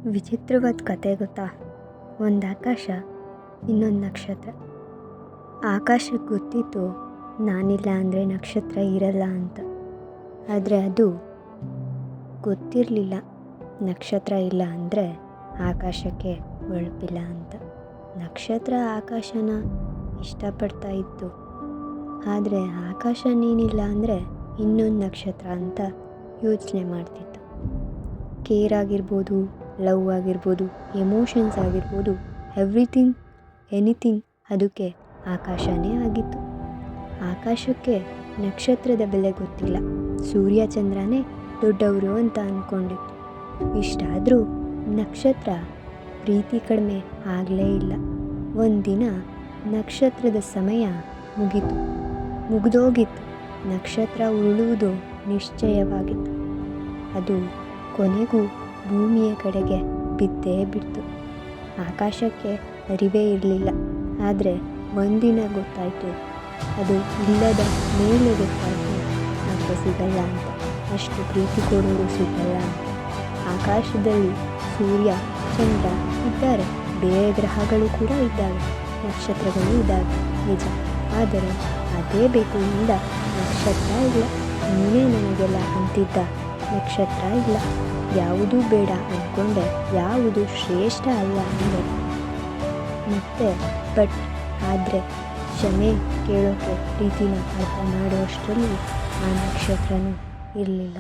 ವಿಚಿತ್ರವಾದ ಕತೆ ಗೊತ್ತಾ? ಒಂದು ಆಕಾಶ, ಇನ್ನೊಂದು ನಕ್ಷತ್ರ. ಆಕಾಶಕ್ಕೆ ಗೊತ್ತಿತ್ತು ನಾನಿಲ್ಲ ಅಂದರೆ ನಕ್ಷತ್ರ ಇರಲ್ಲ ಅಂತ. ಆದರೆ ಅದು ಗೊತ್ತಿರಲಿಲ್ಲ ನಕ್ಷತ್ರ ಇಲ್ಲ ಅಂದರೆ ಆಕಾಶಕ್ಕೆ ಹೊಳಪಿಲ್ಲ ಅಂತ. ನಕ್ಷತ್ರ ಆಕಾಶನ ಇಷ್ಟಪಡ್ತಾ ಇತ್ತು, ಆದರೆ ಆಕಾಶ ನೀನಿಲ್ಲ ಅಂದರೆ ಇನ್ನೊಂದು ನಕ್ಷತ್ರ ಅಂತ ಯೋಚನೆ ಮಾಡ್ತಿತ್ತು. ಕೇರ್ ಆಗಿರ್ಬೋದು, ಲವ್ ಆಗಿರ್ಬೋದು, ಎಮೋಷನ್ಸ್ ಆಗಿರ್ಬೋದು, ಎವ್ರಿಥಿಂಗ್ ಎನಿಥಿಂಗ್ ಅದಕ್ಕೆ ಆಕಾಶನೇ ಆಗಿತ್ತು. ಆಕಾಶಕ್ಕೆ ನಕ್ಷತ್ರದ ಬೆಲೆ ಗೊತ್ತಿಲ್ಲ, ಸೂರ್ಯ ಚಂದ್ರನೇ ದೊಡ್ಡವರು ಅಂತ ಅಂದ್ಕೊಂಡಿತ್ತು. ಇಷ್ಟಾದರೂ ನಕ್ಷತ್ರ ಪ್ರೀತಿ ಕಡಿಮೆ ಆಗಲೇ ಇಲ್ಲ. ಒಂದಿನ ನಕ್ಷತ್ರದ ಸಮಯ ಮುಗಿದೋಗಿತ್ತು. ನಕ್ಷತ್ರ ಉರುಳುವುದು ನಿಶ್ಚಯವಾಗಿತ್ತು. ಅದು ಕೊನೆಗೂ ಭೂಮಿಯ ಕಡೆಗೆ ಬಿದ್ದೇ ಬಿಡ್ತು. ಆಕಾಶಕ್ಕೆ ಅರಿವೇ ಇರಲಿಲ್ಲ. ಆದರೆ ಒಂದಿನ ಗೊತ್ತಾಯಿತು, ಅದು ಇಲ್ಲದ ಮೇಲೆ ಗೊತ್ತಾಯಿತು ಮತ್ತೆ ಸಿಗಲ್ಲ ಅಂತ. ಅಷ್ಟು ಪ್ರೀತಿ ಕೊಡೋರು ಸಿಗಲ್ಲ ಅಂತ. ಆಕಾಶದಲ್ಲಿ ಸೂರ್ಯ ಚಂದ್ರ ಇದ್ದಾರೆ, ಬೇರೆ ಗ್ರಹಗಳು ಕೂಡ ಇದ್ದಾವೆ, ನಕ್ಷತ್ರಗಳು ಇದ್ದಾವೆ ನಿಜ. ಆದರೆ ಅದೇ ಬೇಕು ಇಂದ ನಕ್ಷತ್ರ ಇಲ್ಲ. ನೀನೇ ನನಗೆಲ್ಲ ಅಂತಿದ್ದ ನಕ್ಷತ್ರ ಇಲ್ಲ. ಯಾವುದೂ ಬೇಡ ಅಂದ್ಕೊಂಡೆ, ಯಾವುದು ಶ್ರೇಷ್ಠ ಅಲ್ಲ ಅಂದೆ. ಮತ್ತೆ ಆದರೆ ಕ್ಷಮೆ ಕೇಳೋಕ್ಕೆ, ಪ್ರೀತಿನ ಅರ್ಥ ಮಾಡುವಷ್ಟರಲ್ಲಿ ಆ ನಕ್ಷತ್ರನೂ ಇರಲಿಲ್ಲ.